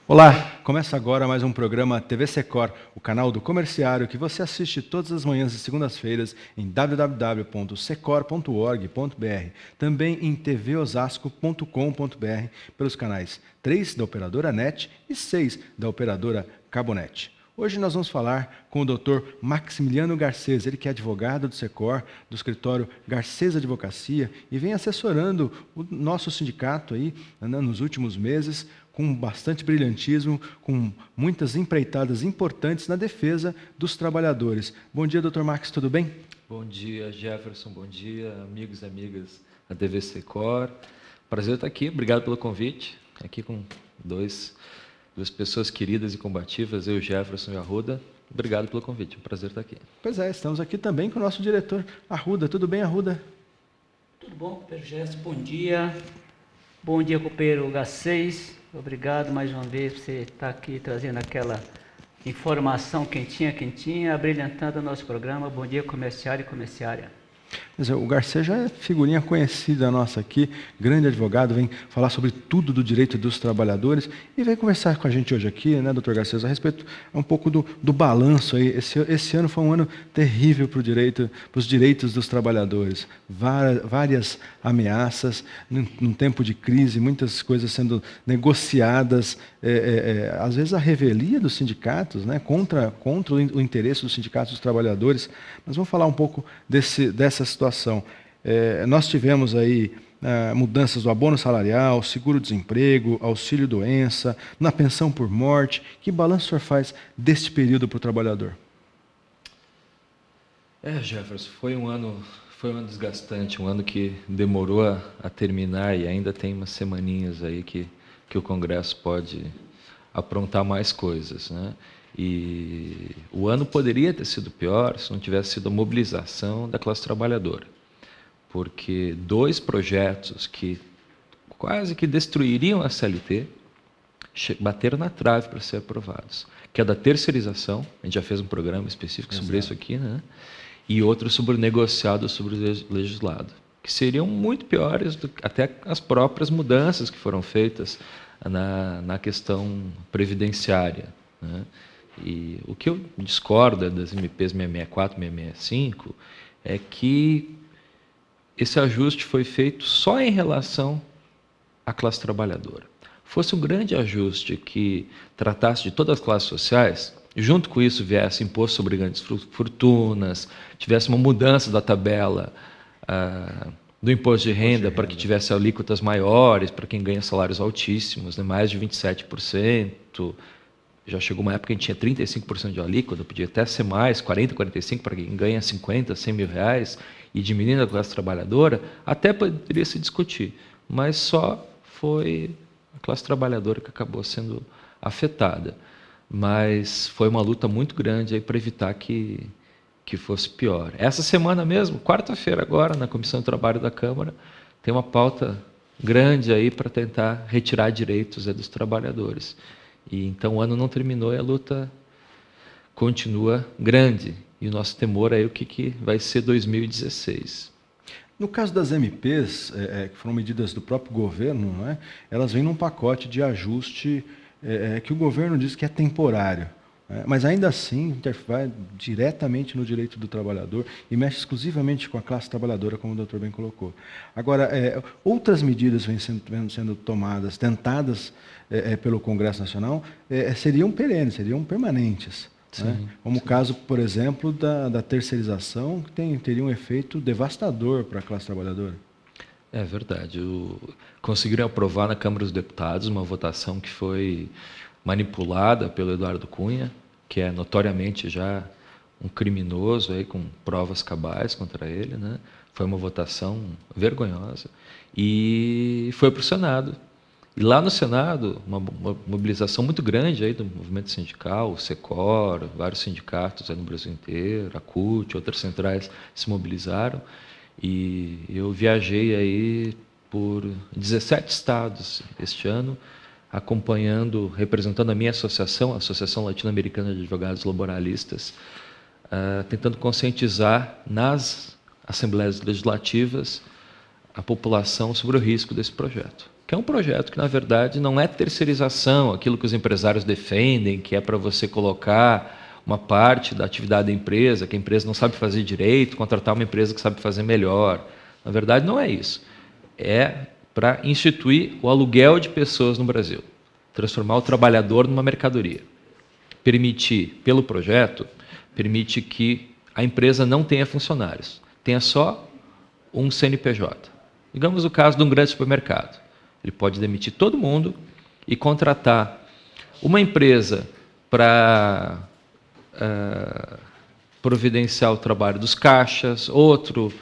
Olá, começa agora mais um programa TV Secor, o canal do comerciário que você assiste todas as manhãs e segundas-feiras em www.secor.org.br, também em tvosasco.com.br, pelos canais 3 da operadora NET e 6 da operadora Cabonet. Hoje nós vamos falar com o Dr. Maximiliano Garcês, ele que é advogado do Secor, do escritório Garcês Advocacia, e vem assessorando o nosso sindicato aí, nos últimos meses, com bastante brilhantismo, com muitas empreitadas importantes na defesa dos trabalhadores. Bom dia, Dr. Max, tudo bem? Bom dia, Jefferson, bom dia, amigos e amigas da TV Secor. Prazer estar aqui, obrigado pelo convite, aqui com duas pessoas queridas e combativas, eu, Jefferson e Arruda. Obrigado pelo convite, é um prazer estar aqui. Pois é, estamos aqui também com o nosso diretor, Arruda. Tudo bem, Arruda? Tudo bom, companheiro Gerson? Bom dia. Bom dia, companheiro Garcês. Obrigado mais uma vez por você estar aqui trazendo aquela informação quentinha, abrilhantando o nosso programa. Bom dia, comerciário e comerciária. O Garcês já é figurinha conhecida nossa aqui, grande advogado, vem falar sobre tudo do direito dos trabalhadores e vem conversar com a gente hoje aqui, né, doutor Garcês, a respeito um pouco do balanço aí. Esse ano foi um ano terrível para os direitos dos trabalhadores. Várias ameaças, num tempo de crise, muitas coisas sendo negociadas, às vezes a revelia dos sindicatos, né, contra o interesse dos sindicatos dos trabalhadores. Mas vamos falar um pouco dessa situação. Nós tivemos aí mudanças do abono salarial, seguro-desemprego, auxílio-doença, na pensão por morte. Que balanço o senhor faz deste período para o trabalhador? Jefferson, foi um ano desgastante, um ano que demorou a terminar e ainda tem umas semaninhas aí que o Congresso pode aprontar mais coisas, né? E o ano poderia ter sido pior se não tivesse sido a mobilização da classe trabalhadora, porque 2 projetos que quase que destruiriam a CLT bateram na trave para ser aprovados, que é da terceirização, a gente já fez um programa específico sobre isso aqui, né? E outro sobre o negociado, sobre o legislado, que seriam muito piores do que até as próprias mudanças que foram feitas na questão previdenciária, né? E o que eu discordo das MPs 664 e 665 é que esse ajuste foi feito só em relação à classe trabalhadora. Fosse um grande ajuste que tratasse de todas as classes sociais, junto com isso viesse imposto sobre grandes fortunas, tivesse uma mudança da tabela do imposto de renda para que tivesse alíquotas maiores para quem ganha salários altíssimos, né, mais de 27%. Já chegou uma época que a gente tinha 35% de alíquota, podia até ser mais, 40%, 45% para quem ganha 50, 100 mil reais, e diminuindo a classe trabalhadora, até poderia se discutir. Mas só foi a classe trabalhadora que acabou sendo afetada. Mas foi uma luta muito grande para evitar que fosse pior. Essa semana mesmo, quarta-feira agora, na Comissão de Trabalho da Câmara, tem uma pauta grande aí para tentar retirar direitos dos trabalhadores. E então o ano não terminou e a luta continua grande. E o nosso temor é o que vai ser 2016. No caso das MPs, que foram medidas do próprio governo, não é? Elas vêm num pacote de ajuste que o governo diz que é temporário. Mas ainda assim interfere diretamente no direito do trabalhador e mexe exclusivamente com a classe trabalhadora, como o doutor bem colocou. Agora, outras medidas vêm sendo tomadas, tentadas pelo Congresso Nacional, seriam perenes, seriam permanentes. Né? Como o caso, por exemplo, da terceirização, que teria um efeito devastador para a classe trabalhadora. É verdade. Conseguiram aprovar na Câmara dos Deputados uma votação que foi manipulada pelo Eduardo Cunha, que é notoriamente já um criminoso aí, com provas cabais contra ele, né? Foi uma votação vergonhosa e foi para o Senado. E lá no Senado, uma mobilização muito grande aí do movimento sindical, o Secor, vários sindicatos aí no Brasil inteiro, a CUT, outras centrais se mobilizaram. E eu viajei aí por 17 estados este ano, acompanhando, representando a minha associação, a Associação Latino-Americana de Advogados Laboralistas, tentando conscientizar nas assembleias legislativas a população sobre o risco desse projeto. Que é um projeto que, na verdade, não é terceirização, aquilo que os empresários defendem, que é para você colocar uma parte da atividade da empresa, que a empresa não sabe fazer direito, contratar uma empresa que sabe fazer melhor. Na verdade, não é isso. É para instituir o aluguel de pessoas no Brasil, transformar o trabalhador numa mercadoria. Permitir, pelo projeto, permite que a empresa não tenha funcionários, tenha só um CNPJ. Digamos o caso de um grande supermercado. Ele pode demitir todo mundo e contratar uma empresa para providenciar o trabalho dos caixas, outro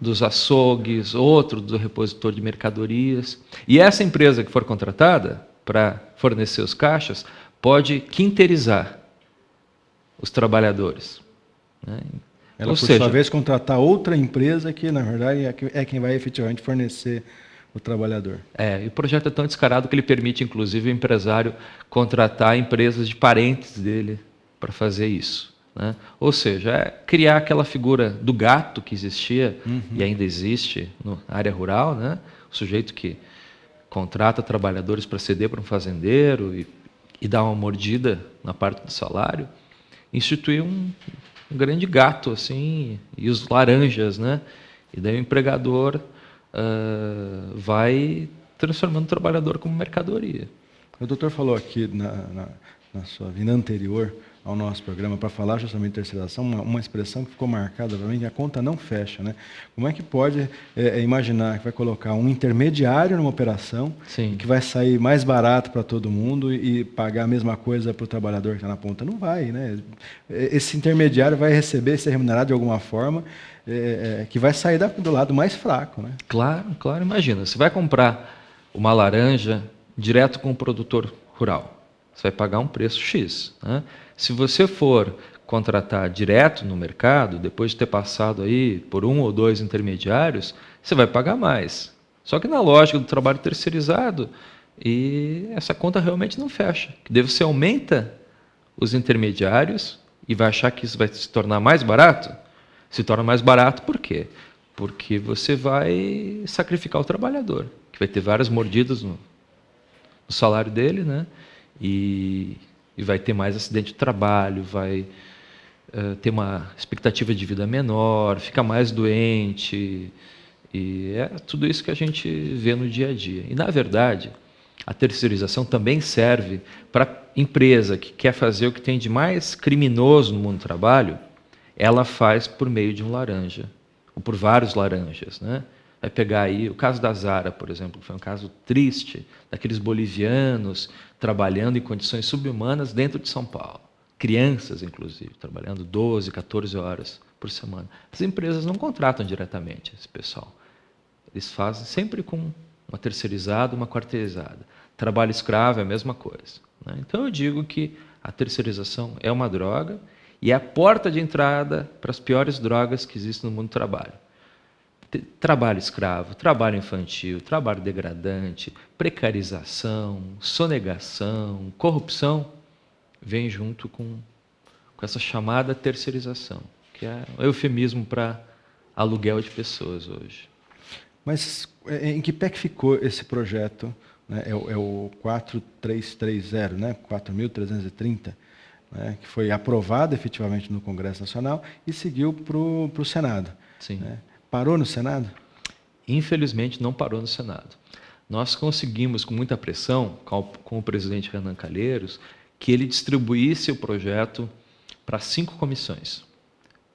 dos açougues, outro do repositor de mercadorias. E essa empresa que for contratada para fornecer os caixas pode quinteirizar os trabalhadores, né? Ela, Ou por seja, sua vez, contratar outra empresa que, na verdade, é quem vai efetivamente fornecer o trabalhador. e o projeto é tão descarado que ele permite, inclusive, o empresário contratar empresas de parentes dele para fazer isso, né? Ou seja, é criar aquela figura do gato que existia e ainda existe na área rural, né? O sujeito que contrata trabalhadores para ceder para um fazendeiro e dá uma mordida na parte do salário, instituir um grande gato assim, e os laranjas, né? E daí o empregador vai transformando o trabalhador como mercadoria. O doutor falou aqui na sua vinda anterior ao nosso programa para falar justamente de terceirização, uma expressão que ficou marcada para mim, que a conta não fecha, né? Como é que pode imaginar que vai colocar um intermediário numa operação Sim. que vai sair mais barato para todo mundo e pagar a mesma coisa para o trabalhador que está na ponta? Não vai, né? Esse intermediário vai receber, ser remunerado de alguma forma, que vai sair do lado mais fraco, né? Claro, claro. Imagina, você vai comprar uma laranja direto com o produtor rural. Você vai pagar um preço X, né? Se você for contratar direto no mercado, depois de ter passado aí por um ou dois intermediários, você vai pagar mais. Só que na lógica do trabalho terceirizado, e essa conta realmente não fecha. Você aumenta os intermediários e vai achar que isso vai se tornar mais barato? Se torna mais barato por quê? Porque você vai sacrificar o trabalhador, que vai ter várias mordidas no salário dele, né? E vai ter mais acidente de trabalho, vai ter uma expectativa de vida menor, fica mais doente, e é tudo isso que a gente vê no dia a dia. E, na verdade, a terceirização também serve para a empresa que quer fazer o que tem de mais criminoso no mundo do trabalho, ela faz por meio de um laranja, ou por vários laranjas, né? Vai pegar aí o caso da Zara, por exemplo, que foi um caso triste, daqueles bolivianos trabalhando em condições subhumanas dentro de São Paulo. Crianças, inclusive, trabalhando 12, 14 horas por semana. As empresas não contratam diretamente esse pessoal. Eles fazem sempre com uma terceirizada, uma quarteirizada. Trabalho escravo é a mesma coisa, né? Então eu digo que a terceirização é uma droga e é a porta de entrada para as piores drogas que existem no mundo do trabalho. Trabalho escravo, trabalho infantil, trabalho degradante, precarização, sonegação, corrupção, vem junto com essa chamada terceirização, que é um eufemismo para aluguel de pessoas hoje. Mas em que pé que ficou esse projeto, né? É o 4330, né? 4.330, né? Que foi aprovado efetivamente no Congresso Nacional e seguiu para o Senado. Sim. Né? Parou no Senado? Infelizmente, não parou no Senado. Nós conseguimos, com muita pressão, com o presidente Renan Calheiros, que ele distribuísse o projeto para 5 comissões,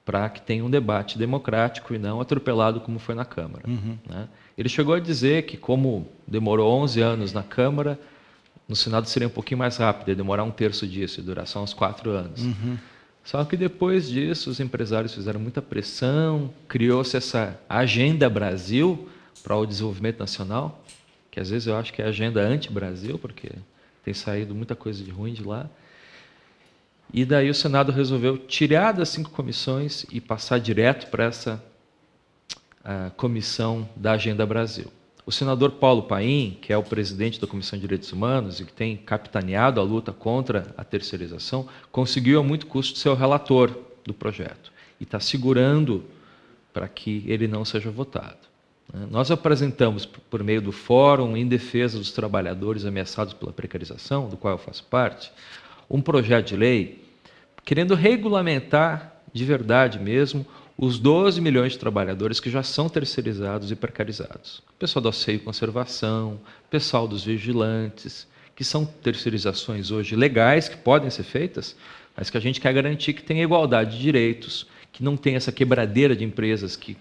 para que tenha um debate democrático e não atropelado como foi na Câmara. Né? Ele chegou a dizer que, como demorou 11 anos na Câmara, no Senado seria um pouquinho mais rápido, ia demorar 1/3 disso, ia durar só uns 4 anos. Só que depois disso, os empresários fizeram muita pressão, criou-se essa Agenda Brasil para o desenvolvimento nacional, que às vezes eu acho que é agenda anti-Brasil, porque tem saído muita coisa de ruim de lá. E daí o Senado resolveu tirar das 5 comissões e passar direto para essa comissão da Agenda Brasil. O senador Paulo Paim, que é o presidente da Comissão de Direitos Humanos e que tem capitaneado a luta contra a terceirização, conseguiu a muito custo ser o relator do projeto e está segurando para que ele não seja votado. Nós apresentamos, por meio do Fórum em Defesa dos Trabalhadores Ameaçados pela Precarização, do qual eu faço parte, um projeto de lei querendo regulamentar de verdade mesmo os 12 milhões de trabalhadores que já são terceirizados e precarizados. Pessoal do asseio e conservação, pessoal dos vigilantes, que são terceirizações hoje legais, que podem ser feitas, mas que a gente quer garantir que tenha igualdade de direitos, que não tenha essa quebradeira de empresas que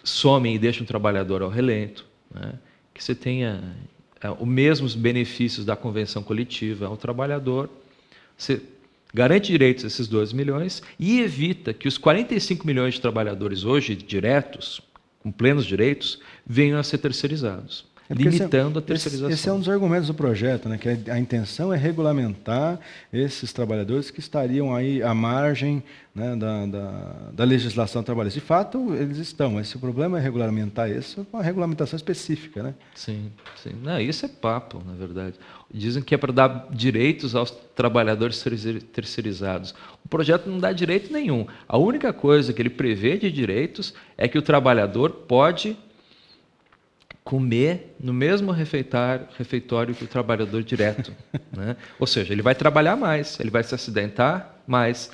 somem e deixam o trabalhador ao relento, né? Que você tenha os mesmos benefícios da convenção coletiva ao trabalhador, você garante direitos a esses 12 milhões e evita que os 45 milhões de trabalhadores hoje diretos, com plenos direitos, venham a ser terceirizados. Limitando a terceirização. Esse é um dos argumentos do projeto, né? Que a intenção é regulamentar esses trabalhadores que estariam aí à margem, né, da legislação trabalhista. De fato, eles estão, mas o problema é regulamentar isso com uma regulamentação específica, né? Sim, sim. Não, isso é papo, na verdade. Dizem que é para dar direitos aos trabalhadores terceirizados. O projeto não dá direito nenhum. A única coisa que ele prevê de direitos é que o trabalhador pode comer no mesmo refeitório que o trabalhador direto, né? Ou seja, ele vai trabalhar mais, ele vai se acidentar mais,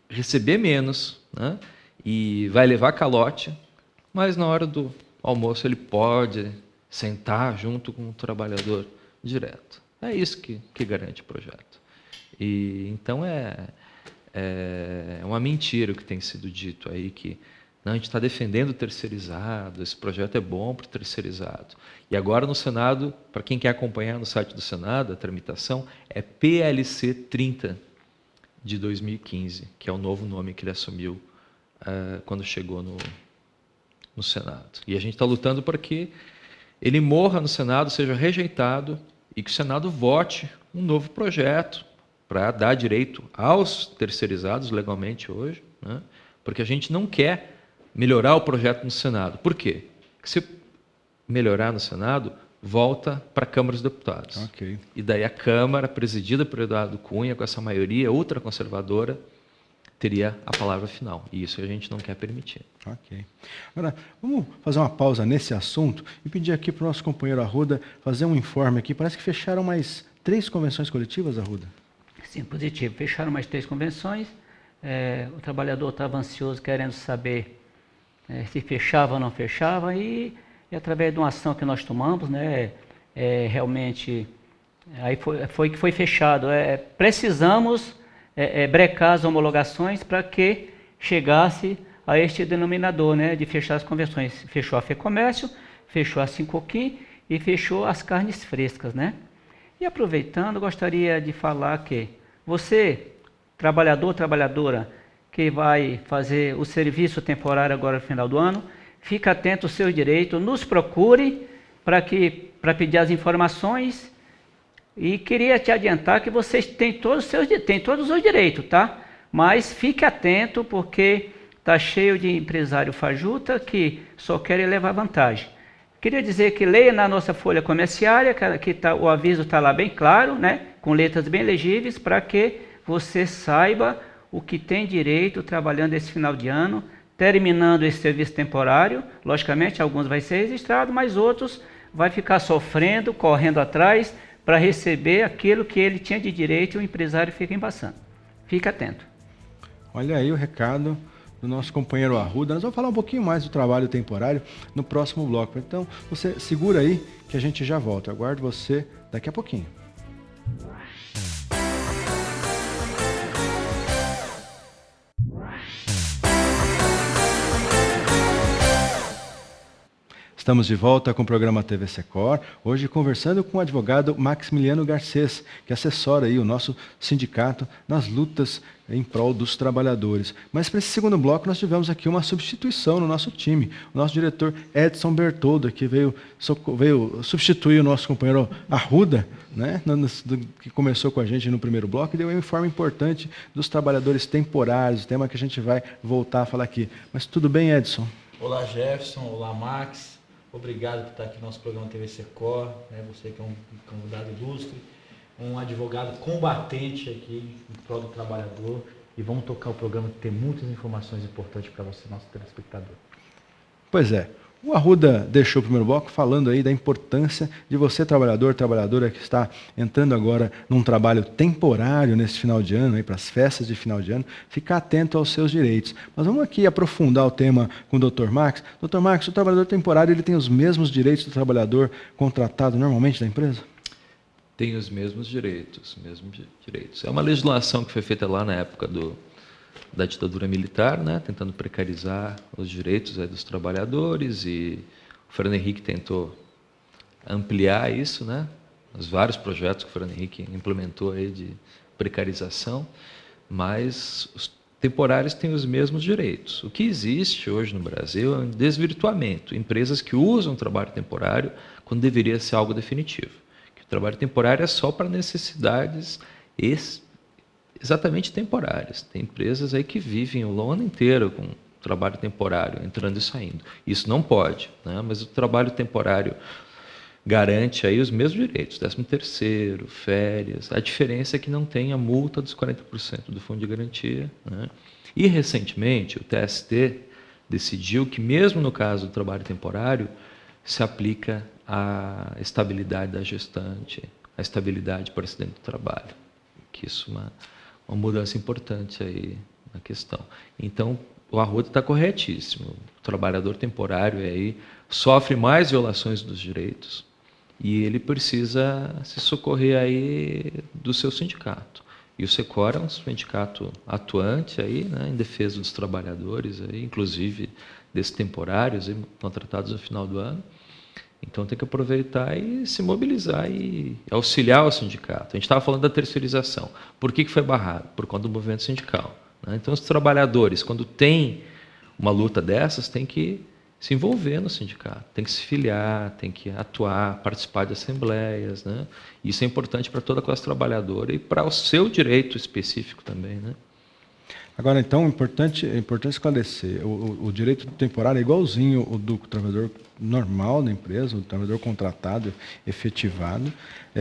receber menos, né? E vai levar calote, mas na hora do almoço ele pode sentar junto com o trabalhador direto. É isso que garante o projeto. E então é uma mentira o que tem sido dito aí, que não, a gente está defendendo o terceirizado, esse projeto é bom para o terceirizado. E agora no Senado, para quem quer acompanhar no site do Senado, a tramitação é PLC 30 de 2015, que é o novo nome que ele assumiu quando chegou no Senado. E a gente está lutando para que ele morra no Senado, seja rejeitado e que o Senado vote um novo projeto para dar direito aos terceirizados legalmente hoje, né? Porque a gente não quer melhorar o projeto no Senado. Por quê? Porque se melhorar no Senado, volta para a Câmara dos Deputados. Okay. E daí a Câmara, presidida por Eduardo Cunha, com essa maioria ultraconservadora, teria a palavra final. E isso a gente não quer permitir. Ok. Agora, vamos fazer uma pausa nesse assunto e pedir aqui para o nosso companheiro Arruda fazer um informe aqui. Parece que fecharam mais 3 convenções coletivas, Arruda? Sim, positivo. Fecharam mais 3 convenções. O trabalhador estava ansioso, querendo saber se fechava ou não fechava, e através de uma ação que nós tomamos, né, realmente, aí foi fechado. Precisamos brecar as homologações para que chegasse a este denominador, né, de fechar as convenções. Fechou a FEComércio, fechou a Sincoquim e fechou as carnes frescas, né? E aproveitando, gostaria de falar que você, trabalhador, trabalhadora, que vai fazer o serviço temporário agora no final do ano, fique atento aos seus direitos, nos procure para pedir as informações, e queria te adiantar que vocês têm todos os direitos, tá? Mas fique atento, porque está cheio de empresário fajuta que só querem levar vantagem. Queria dizer que leia na nossa folha comerciária, o aviso está lá bem claro, né? Com letras bem legíveis, para que você saiba o que tem direito trabalhando esse final de ano, terminando esse serviço temporário. Logicamente, alguns vai ser registrado, mas outros vai ficar sofrendo, correndo atrás, para receber aquilo que ele tinha de direito, e o empresário fica embaçando. Fique atento. Olha aí o recado do nosso companheiro Arruda. Nós vamos falar um pouquinho mais do trabalho temporário no próximo bloco. Então, você segura aí que a gente já volta. Eu aguardo você daqui a pouquinho. Estamos de volta com o programa TV Secor, hoje conversando com o advogado Maximiliano Garcês, que assessora aí o nosso sindicato nas lutas em prol dos trabalhadores. Mas para esse segundo bloco nós tivemos aqui uma substituição no nosso time. O nosso diretor Edson Bertoldo, que veio substituir o nosso companheiro Arruda, né, que começou com a gente no primeiro bloco, e deu um informe importante dos trabalhadores temporários, tema que a gente vai voltar a falar aqui. Mas tudo bem, Edson? Olá, Jefferson. Olá, Max. Obrigado por estar aqui no nosso programa TV Secor, né? Você que é um convidado ilustre, um advogado combatente aqui em prol do trabalhador, e vamos tocar o programa que tem muitas informações importantes para você, nosso telespectador. Pois é, O Arruda deixou o primeiro bloco falando aí da importância de você, trabalhador, trabalhadora que está entrando agora num trabalho temporário nesse final de ano, para as festas de final de ano, ficar atento aos seus direitos. Mas vamos aqui aprofundar o tema com o Dr. Max. Dr. Max, o trabalhador temporário ele tem os mesmos direitos do trabalhador contratado normalmente da empresa? Tem os mesmos direitos, É uma legislação que foi feita lá na época da ditadura militar, né, tentando precarizar os direitos dos trabalhadores, e o Fernando Henrique tentou ampliar isso, né, os vários projetos que o Fernando Henrique implementou aí de precarização, mas os temporários têm os mesmos direitos. O que existe hoje no Brasil é um desvirtuamento, empresas que usam o trabalho temporário quando deveria ser algo definitivo. Que o trabalho temporário é só para necessidades exatamente temporárias. Tem empresas aí que vivem o ano inteiro com trabalho temporário, entrando e saindo. Isso não pode, né? Mas o trabalho temporário garante aí os mesmos direitos, 13º, férias. A diferença é que não tem a multa dos 40% do fundo de garantia, né? E recentemente o TST decidiu que mesmo no caso do trabalho temporário se aplica a estabilidade da gestante, a estabilidade para acidente do trabalho. Que isso é uma mudança importante aí na questão. Então, o Arruda está corretíssimo. O trabalhador temporário aí sofre mais violações dos direitos e ele precisa se socorrer aí do seu sindicato. E o Secor é um sindicato atuante aí, né, em defesa dos trabalhadores, aí, inclusive desses temporários aí, contratados no final do ano. Então tem que aproveitar e se mobilizar e auxiliar o sindicato. A gente estava falando da terceirização. Por que foi barrado? Por conta do movimento sindical, né? Então os trabalhadores, quando tem uma luta dessas, tem que se envolver no sindicato, tem que se filiar, tem que atuar, participar de assembleias, né? Isso é importante para toda a classe trabalhadora e para o seu direito específico também, né? Agora, então, é importante esclarecer, o direito temporário é igualzinho o do trabalhador normal da empresa, o trabalhador contratado, efetivado.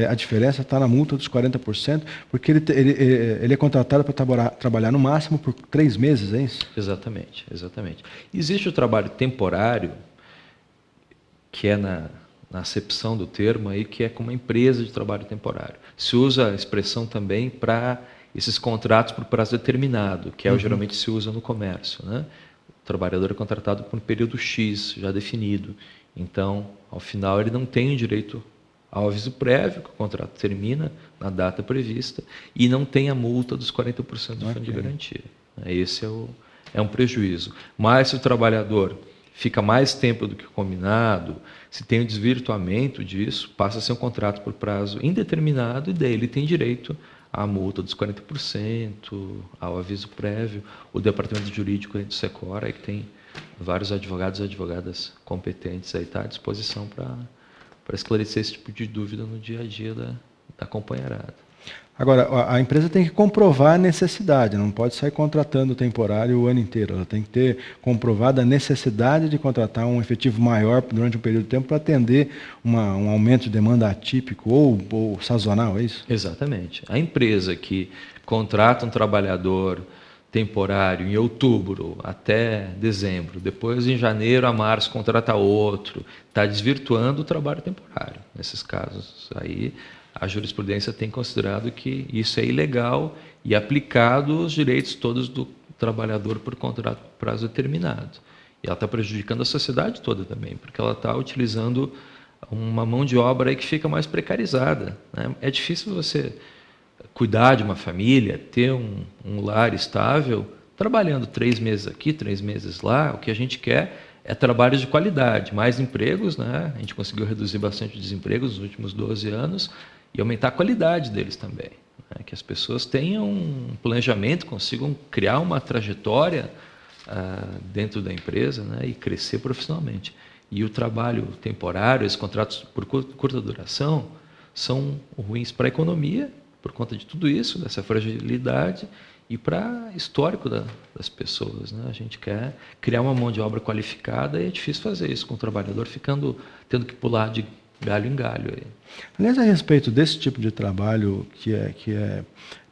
A diferença está na multa dos 40%, porque ele é contratado para trabalhar no máximo por 3 meses, é isso? Exatamente. Existe o trabalho temporário, que é na acepção do termo, aí, que é como uma empresa de trabalho temporário. Se usa a expressão também para esses contratos por prazo determinado, que geralmente se usa no comércio, né? O trabalhador é contratado por um período X, já definido. Então, ao final, ele não tem o direito ao aviso prévio, que o contrato termina na data prevista, e não tem a multa dos 40% do fundo de garantia. Esse é um prejuízo. Mas se o trabalhador fica mais tempo do que combinado, se tem um desvirtuamento disso, passa a ser um contrato por prazo indeterminado, e daí ele tem direito à multa dos 40%, ao aviso prévio. O departamento jurídico do Secor, aí, que tem vários advogados e advogadas competentes, está à disposição para esclarecer esse tipo de dúvida no dia a dia da companheirada. Agora, a empresa tem que comprovar a necessidade, não pode sair contratando temporário o ano inteiro. Ela tem que ter comprovada a necessidade de contratar um efetivo maior durante um período de tempo para atender um aumento de demanda atípico ou sazonal, é isso? Exatamente. A empresa que contrata um trabalhador temporário em outubro até dezembro, depois em janeiro a março contrata outro, está desvirtuando o trabalho temporário. Nesses casos aí, a jurisprudência tem considerado que isso é ilegal e aplicado os direitos todos do trabalhador por contrato por prazo determinado. E ela está prejudicando a sociedade toda também, porque ela está utilizando uma mão de obra aí que fica mais precarizada, né? É difícil você cuidar de uma família, ter um lar estável, trabalhando 3 meses aqui, 3 meses lá. O que a gente quer é trabalho de qualidade, mais empregos, né? A gente conseguiu reduzir bastante o desemprego nos últimos 12 anos, e aumentar a qualidade deles também, né? Que as pessoas tenham um planejamento, consigam criar uma trajetória dentro da empresa, né? E crescer profissionalmente. E o trabalho temporário, esses contratos por curta duração, são ruins para a economia, por conta de tudo isso, dessa fragilidade, e para o histórico das pessoas, né? A gente quer criar uma mão de obra qualificada, e é difícil fazer isso com o trabalhador tendo que pular de galho em galho aí. Aliás, a respeito desse tipo de trabalho que é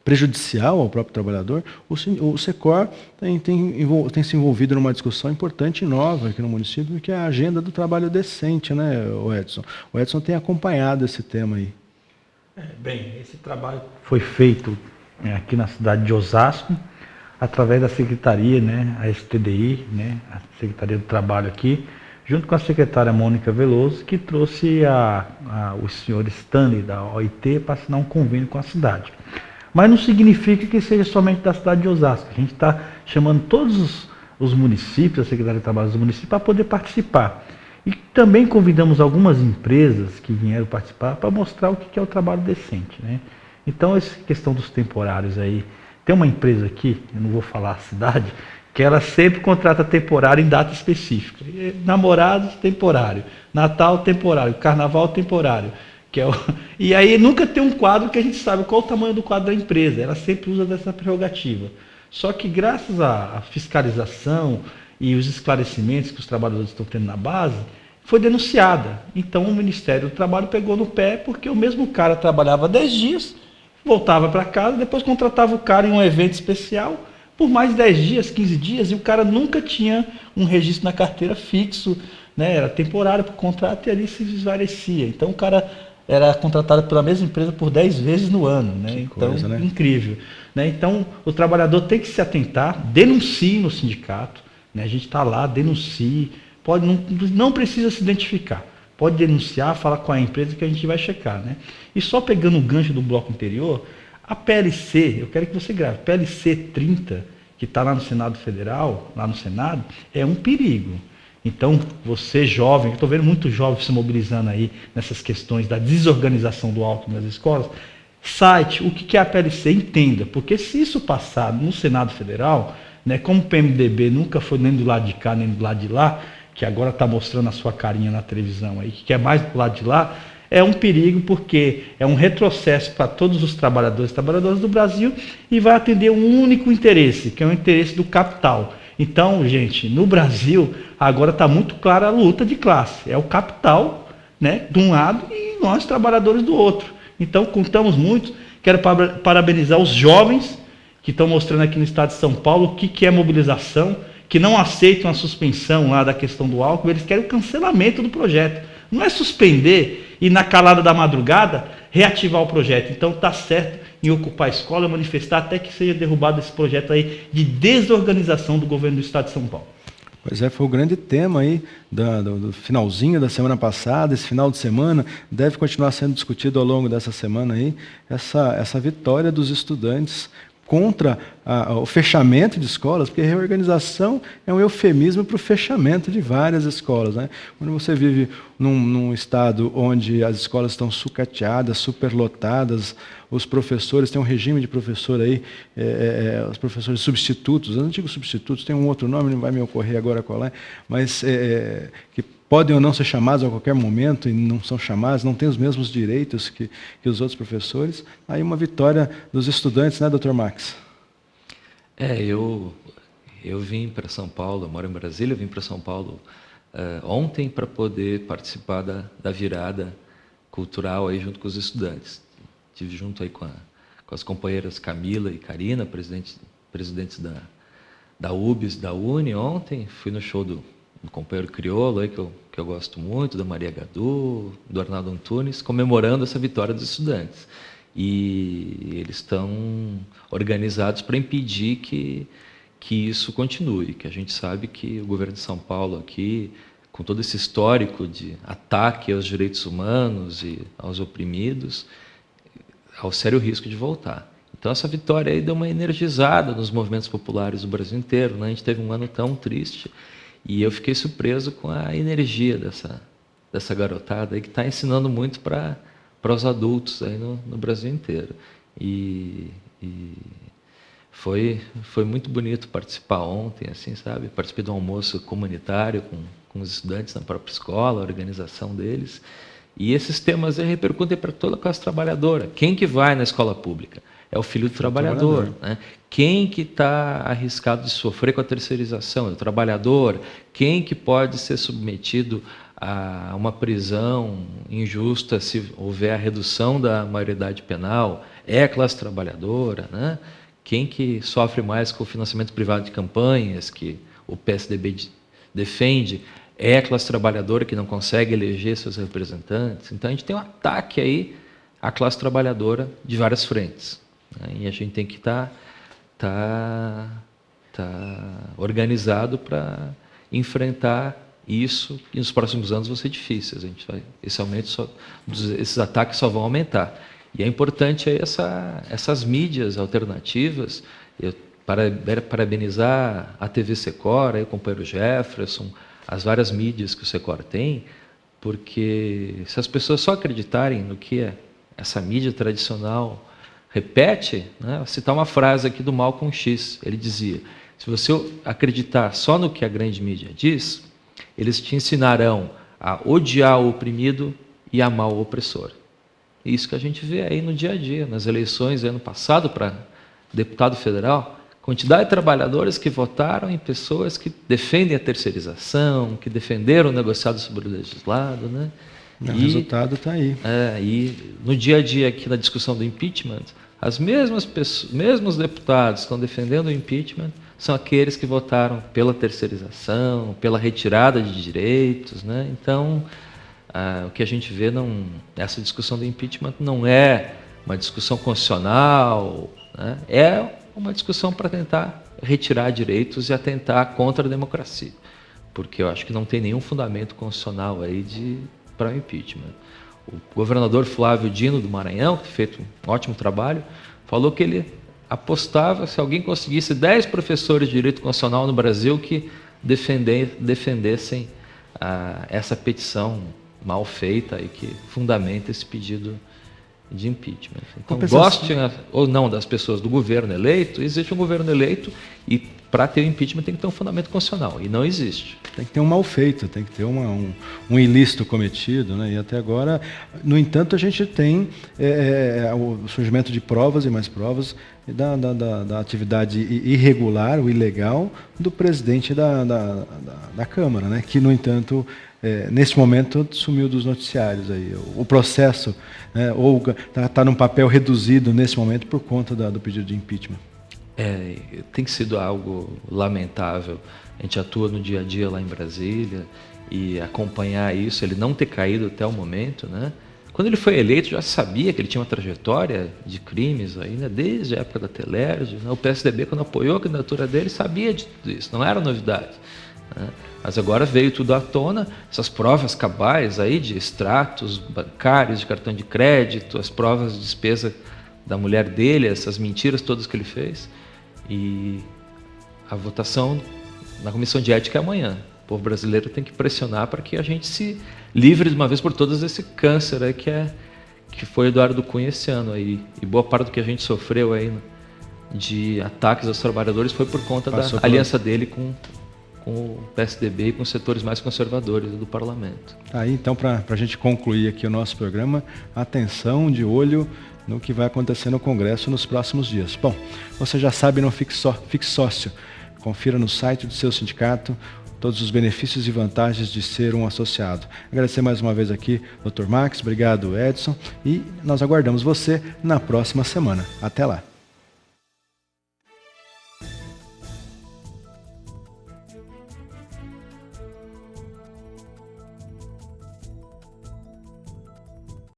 prejudicial ao próprio trabalhador, o Secor tem se envolvido numa discussão importante e nova aqui no município, que é a agenda do trabalho decente, né, o Edson? O Edson tem acompanhado esse tema aí. Bem, esse trabalho foi feito aqui na cidade de Osasco, através da secretaria, né, a STDI, né, a Secretaria do Trabalho aqui, junto com a secretária Mônica Veloso, que trouxe o senhor Stanley da OIT para assinar um convênio com a cidade. Mas não significa que seja somente da cidade de Osasco. A gente está chamando todos os municípios, a Secretaria de Trabalho dos municípios, para poder participar. E também convidamos algumas empresas que vieram participar para mostrar o que é o trabalho decente, né? Então, essa questão dos temporários aí, tem uma empresa aqui, eu não vou falar a cidade, que ela sempre contrata temporário em data específica. Namorados, temporário. Natal, temporário. Carnaval, temporário. E aí nunca tem um quadro que a gente sabe qual o tamanho do quadro da empresa. Ela sempre usa dessa prerrogativa. Só que graças à fiscalização e os esclarecimentos que os trabalhadores estão tendo na base, foi denunciada. Então o Ministério do Trabalho pegou no pé, porque o mesmo cara trabalhava 10 dias, voltava para casa, depois contratava o cara em um evento especial por mais 10 dias, 15 dias, e o cara nunca tinha um registro na carteira fixo, né? Era temporário para o contrato e ali se esvaecia. Então o cara era contratado pela mesma empresa por 10 vezes no ano, né? Então, coisa, né? Incrível. Né? Então, o trabalhador tem que se atentar, denuncie no sindicato, né? A gente está lá, denuncie, não precisa se identificar, pode denunciar, falar com a empresa que a gente vai checar, né? E só pegando o gancho do bloco anterior, a PLC, eu quero que você grave, PLC 30, que está lá no Senado Federal, lá no Senado, é um perigo. Então, você jovem, eu estou vendo muito jovem se mobilizando aí nessas questões da desorganização do álcool nas escolas, site, o que é a PLC, entenda, porque se isso passar no Senado Federal, né, como o PMDB nunca foi nem do lado de cá, nem do lado de lá, que agora está mostrando a sua carinha na televisão aí, que quer mais do lado de lá, é um perigo porque é um retrocesso para todos os trabalhadores e trabalhadoras do Brasil e vai atender um único interesse, que é o interesse do capital. Então, gente, no Brasil, agora está muito clara a luta de classe. É o capital, né, de um lado e nós, trabalhadores, do outro. Então, contamos muito. Quero parabenizar os jovens que estão mostrando aqui no estado de São Paulo o que é mobilização, que não aceitam a suspensão lá da questão do álcool, eles querem o cancelamento do projeto. Não é suspender e, na calada da madrugada, reativar o projeto. Então, está certo em ocupar a escola, manifestar até que seja derrubado esse projeto aí de desorganização do governo do estado de São Paulo. Pois é, foi o grande tema aí do finalzinho da semana passada, esse final de semana, deve continuar sendo discutido ao longo dessa semana aí, essa vitória dos estudantes contra o fechamento de escolas, porque reorganização é um eufemismo para o fechamento de várias escolas, né? Quando você vive num estado onde as escolas estão sucateadas, superlotadas, os professores, tem um regime de professor aí, os professores substitutos, os antigos substitutos, tem um outro nome, não vai me ocorrer agora qual é, mas que podem ou não ser chamados a qualquer momento, e não são chamados, não têm os mesmos direitos que os outros professores. Aí uma vitória dos estudantes, né, Dr. Max? Eu vim para São Paulo, eu moro em Brasília, eu vim para São Paulo ontem para poder participar da virada cultural aí junto com os estudantes. Estive junto aí com as companheiras Camila e Karina, presidentes da UBS, da Uni, ontem. Fui no show do companheiro Criolo, aí, que eu gosto muito, da Maria Gadu, do Arnaldo Antunes, comemorando essa vitória dos estudantes. E eles estão organizados para impedir que isso continue, que a gente sabe que o governo de São Paulo aqui, com todo esse histórico de ataque aos direitos humanos e aos oprimidos, há o sério risco de voltar. Então, essa vitória aí deu uma energizada nos movimentos populares do Brasil inteiro, né? A gente teve um ano tão triste. E eu fiquei surpreso com a energia dessa garotada aí, que está ensinando muito para os adultos aí no Brasil inteiro. E foi muito bonito participar ontem, assim, sabe? Participei de um almoço comunitário com os estudantes na própria escola, a organização deles. E esses temas aí repercutem para toda a classe trabalhadora. Quem que vai na escola pública? É o filho do trabalhador. Né? Quem que está arriscado de sofrer com a terceirização? É o trabalhador. Quem que pode ser submetido a uma prisão injusta se houver a redução da maioridade penal, é a classe trabalhadora, né? Quem que sofre mais com o financiamento privado de campanhas, que o PSDB defende, é a classe trabalhadora que não consegue eleger seus representantes. Então, a gente tem um ataque aí à classe trabalhadora de várias frentes, né? E a gente tem que estar organizado para enfrentar isso, e nos próximos anos vão ser difíceis. Esses ataques só vão aumentar. E é importante aí essas mídias alternativas. Eu parabenizar a TV Secor, aí, o companheiro Jefferson, as várias mídias que o Secor tem, porque se as pessoas só acreditarem no que essa mídia tradicional repete, né? Vou citar uma frase aqui do Malcolm X, ele dizia: se você acreditar só no que a grande mídia diz, eles te ensinarão a odiar o oprimido e amar o opressor. Isso que a gente vê aí no dia a dia, nas eleições ano passado para deputado federal, quantidade de trabalhadores que votaram em pessoas que defendem a terceirização, que defenderam o negociado sobre o legislado, né? O resultado está aí. E no dia a dia aqui na discussão do impeachment, as mesmas pessoas, mesmos deputados que estão defendendo o impeachment são aqueles que votaram pela terceirização, pela retirada de direitos, né? Então, o que a gente vê, essa discussão do impeachment não é uma discussão constitucional, né? É uma discussão para tentar retirar direitos e atentar contra a democracia, porque eu acho que não tem nenhum fundamento constitucional aí para o impeachment. O governador Flávio Dino do Maranhão, que fez um ótimo trabalho, falou que ele apostava se alguém conseguisse 10 professores de direito constitucional no Brasil que defendessem essa petição mal feita e que fundamenta esse pedido de impeachment. Então, gostem ou não das pessoas do governo eleito, existe um governo eleito e para ter o impeachment tem que ter um fundamento constitucional, e não existe. Tem que ter um mal feito, tem que ter um ilícito cometido, né? E até agora, no entanto, a gente tem o surgimento de provas e mais provas da atividade irregular, ou ilegal, do presidente da Câmara, né? Que, no entanto, neste momento, sumiu dos noticiários. Aí. O processo, né, ou está num papel reduzido nesse momento por conta do pedido de impeachment. Tem sido algo lamentável. A gente atua no dia a dia lá em Brasília e acompanhar isso, ele não ter caído até o momento, né? Quando ele foi eleito, já sabia que ele tinha uma trajetória de crimes aí, né? Desde a época da Telerge, né? O PSDB, quando apoiou a candidatura dele, sabia de tudo isso, não era novidade, né? Mas agora veio tudo à tona, essas provas cabais aí de extratos bancários, de cartão de crédito, as provas de despesa da mulher dele, essas mentiras todas que ele fez. E a votação na Comissão de Ética é amanhã. O povo brasileiro tem que pressionar para que a gente se livre de uma vez por todas desse câncer aí que foi Eduardo Cunha esse ano aí. E boa parte do que a gente sofreu aí de ataques aos trabalhadores foi por conta da aliança dele com o PSDB e com os setores mais conservadores do parlamento. Aí, então, para a gente concluir aqui o nosso programa, atenção, de olho no que vai acontecer no Congresso nos próximos dias. Bom, você já sabe, não fique sócio. Confira no site do seu sindicato todos os benefícios e vantagens de ser um associado. Agradecer mais uma vez aqui, Dr. Max, obrigado, Edson, e nós aguardamos você na próxima semana. Até lá.